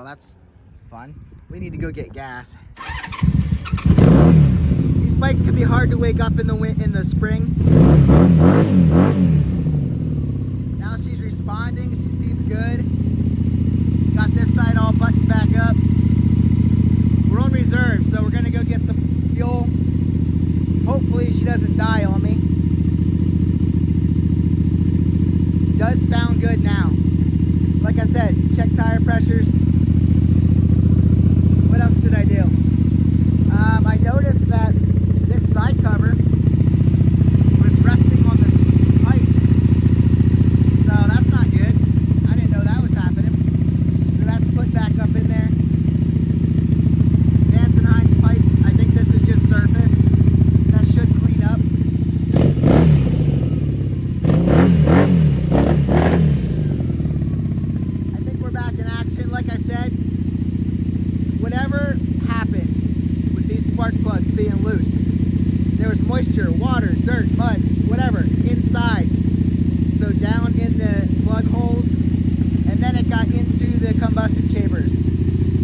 well, that's fun. We need to go get gas. These bikes can be hard to wake up in the spring. Now she's responding. She seems good. Got this side all buttoned back up. We're on reserve, so we're gonna go get some fuel. Hopefully she doesn't die on me. Does sound good now. Like I said, check tire pressures. What else did I do? I noticed that this side cover was resting on the pipe. So that's not good. I didn't know that was happening. So that's put back up in there. Vance Hines pipes. I think this is just surface. That should clean up. I think we're back in action. Like I said, whatever happened with these spark plugs being loose, there was moisture, water, dirt, mud, whatever inside. So down in the plug holes, and then it got into the combustion chambers.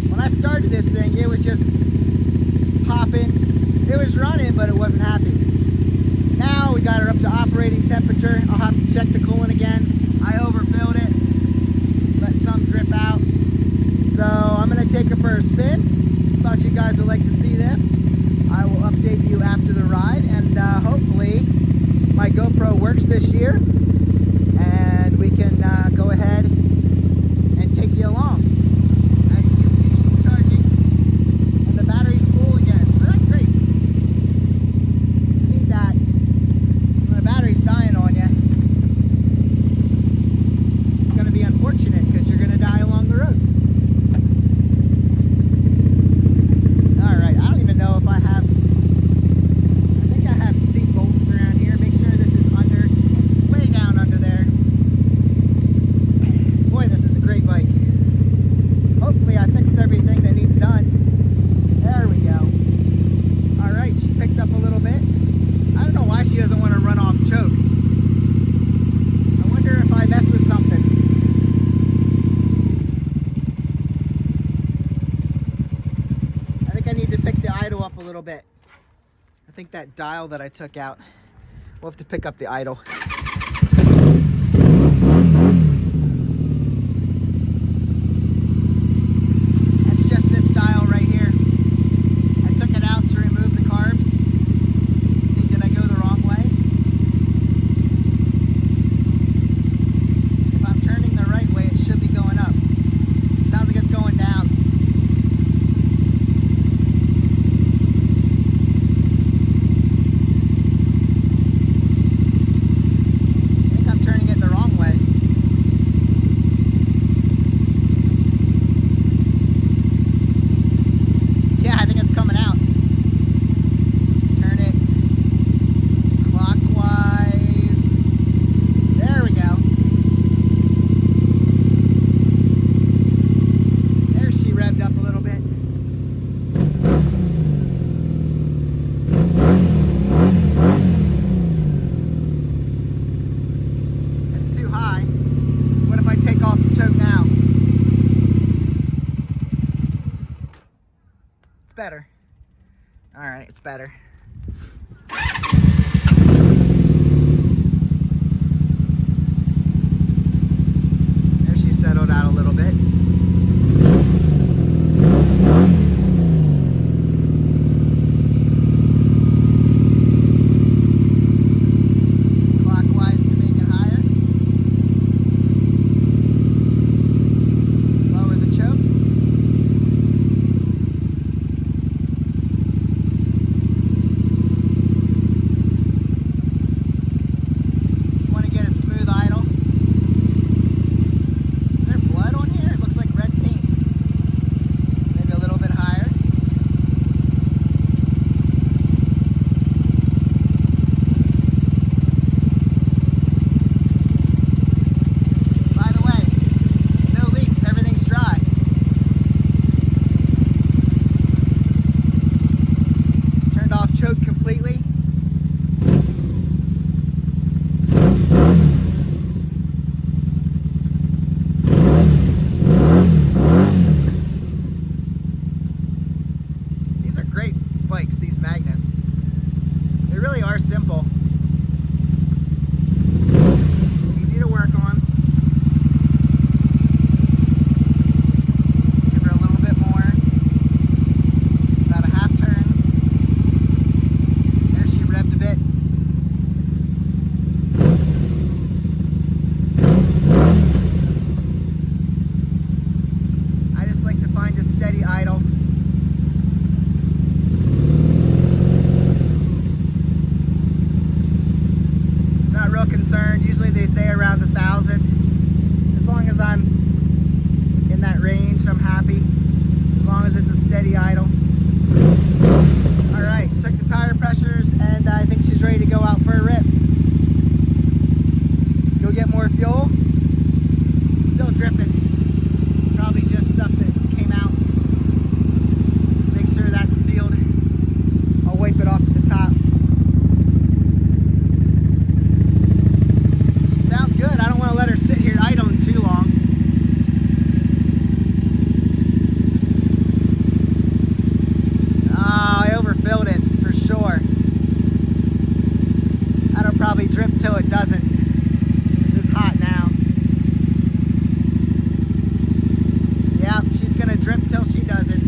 When I started this thing, it was just popping. It was running, but it wasn't happy. Now we got her up to operating temperature. I'll have to check the coolant again. I overfilled it, let some drip out. So I'm gonna take her for a spin. Thought you guys would like to see this. I will update you after the ride, and hopefully my GoPro works this year, and we can go ahead and take you along. As you can see, she's charging, and the battery's full again, so that's great. You need that when the battery's dying on you. It's going to be unfortunate because you're going to die along the road. Alright, I don't even know if I have, I think I have seat bolts around here. Make sure this is under, way down under there. Boy, this is a great bike. Hopefully I fixed everything that needs done. There we go. Alright, she picked up a little bit. I don't know why she doesn't want to run off choke. I wonder if I messed with something. I think I need to pick the idle up a little bit. I think that dial that I took out, we'll have to pick up the idle. That's just this dial right here. I took it out to remove the carbs. See, did I go the wrong way? If I'm turning the right way, it should be going up. Sounds like it's going down. I think I'm turning it the wrong way. Yeah, I think it's coming out. Turn it clockwise. There we go. There, she revved up a little bit. It's too high. What if I take off the choke now? It's better. Alright, it's better. There, she settled out a little bit. Clockwise to make it higher. Lower the choke. bikes, these Magnas. They really are simple. Easy to work on. Give her a little bit more. About a half turn. There, she revved a bit. I just like to find a steady idle. Not real concerned. Usually they say around 1,000. As long as I'm in that range, I'm happy. As long as it's a steady idle. All right, took the tire pressures, and I think she's ready to go out for a rip. Go get more fuel. Still dripping. Probably just stuff that came out. Make sure that's sealed. I'll wipe it off at the top. She sounds good. I don't want to let her sit here idling too long. Oh, I overfilled it for sure. That'll probably drip till it doesn't. This is hot now. Yeah, she's gonna drip till she doesn't.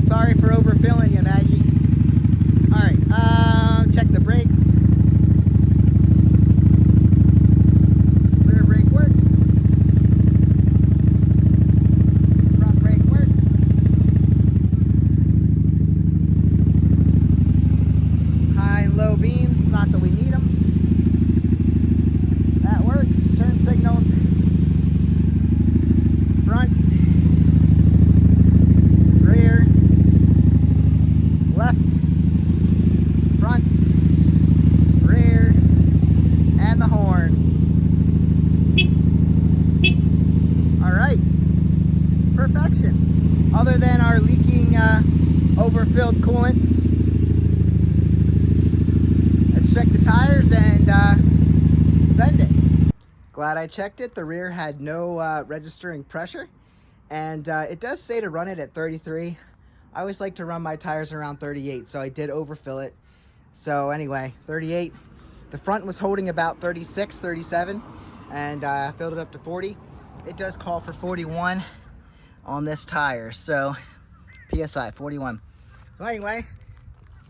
Sorry for overfilling you, Maggie. All right, check the brakes. Rear brake works. Front brake works. High and low beams, not that we need them. That works. Turn signals. Front, rear, left, front, rear, and the horn. All right, perfection. Other than our leaking overfilled coolant, let's check the tires and send it. Glad I checked it. The rear had no registering pressure, and it does say to run it at 33. I always like to run my tires around 38, so I did overfill it. So anyway, 38. The front was holding about 36, 37, and I filled it up to 40. It does call for 41 on this tire, so PSI 41. So anyway,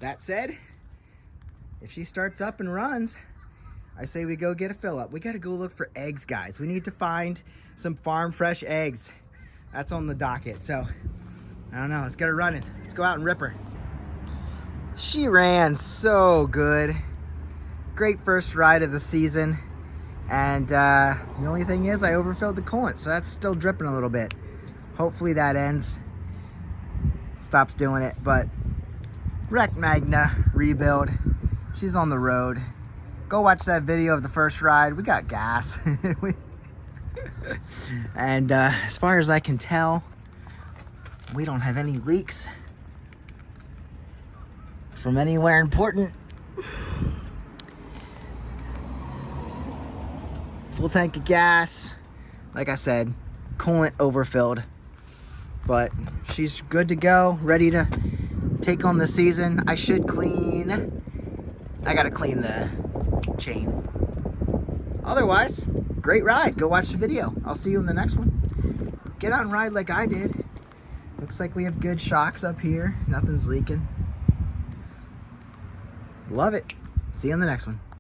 that said, if she starts up and runs, I say we go get a fill up. We gotta go look for eggs, guys. We need to find some farm fresh eggs. That's on the docket. So I don't know, let's get her running. Let's go out and rip her. She ran so good. Great first ride of the season. And the only thing is I overfilled the coolant, so that's still dripping a little bit. Hopefully that ends. Stops doing it, but wreck Magna rebuild. She's on the road. Go watch that video of the first ride. We got gas. And as far as I can tell, we don't have any leaks from anywhere important. Full tank of gas. Like I said, coolant overfilled. But she's good to go, ready to take on the season. I should clean. I gotta clean the chain. Otherwise, great ride. Go watch the video. I'll see you in the next one. Get out and ride like I did. Looks like we have good shocks up here. Nothing's leaking. Love it. See you in the next one.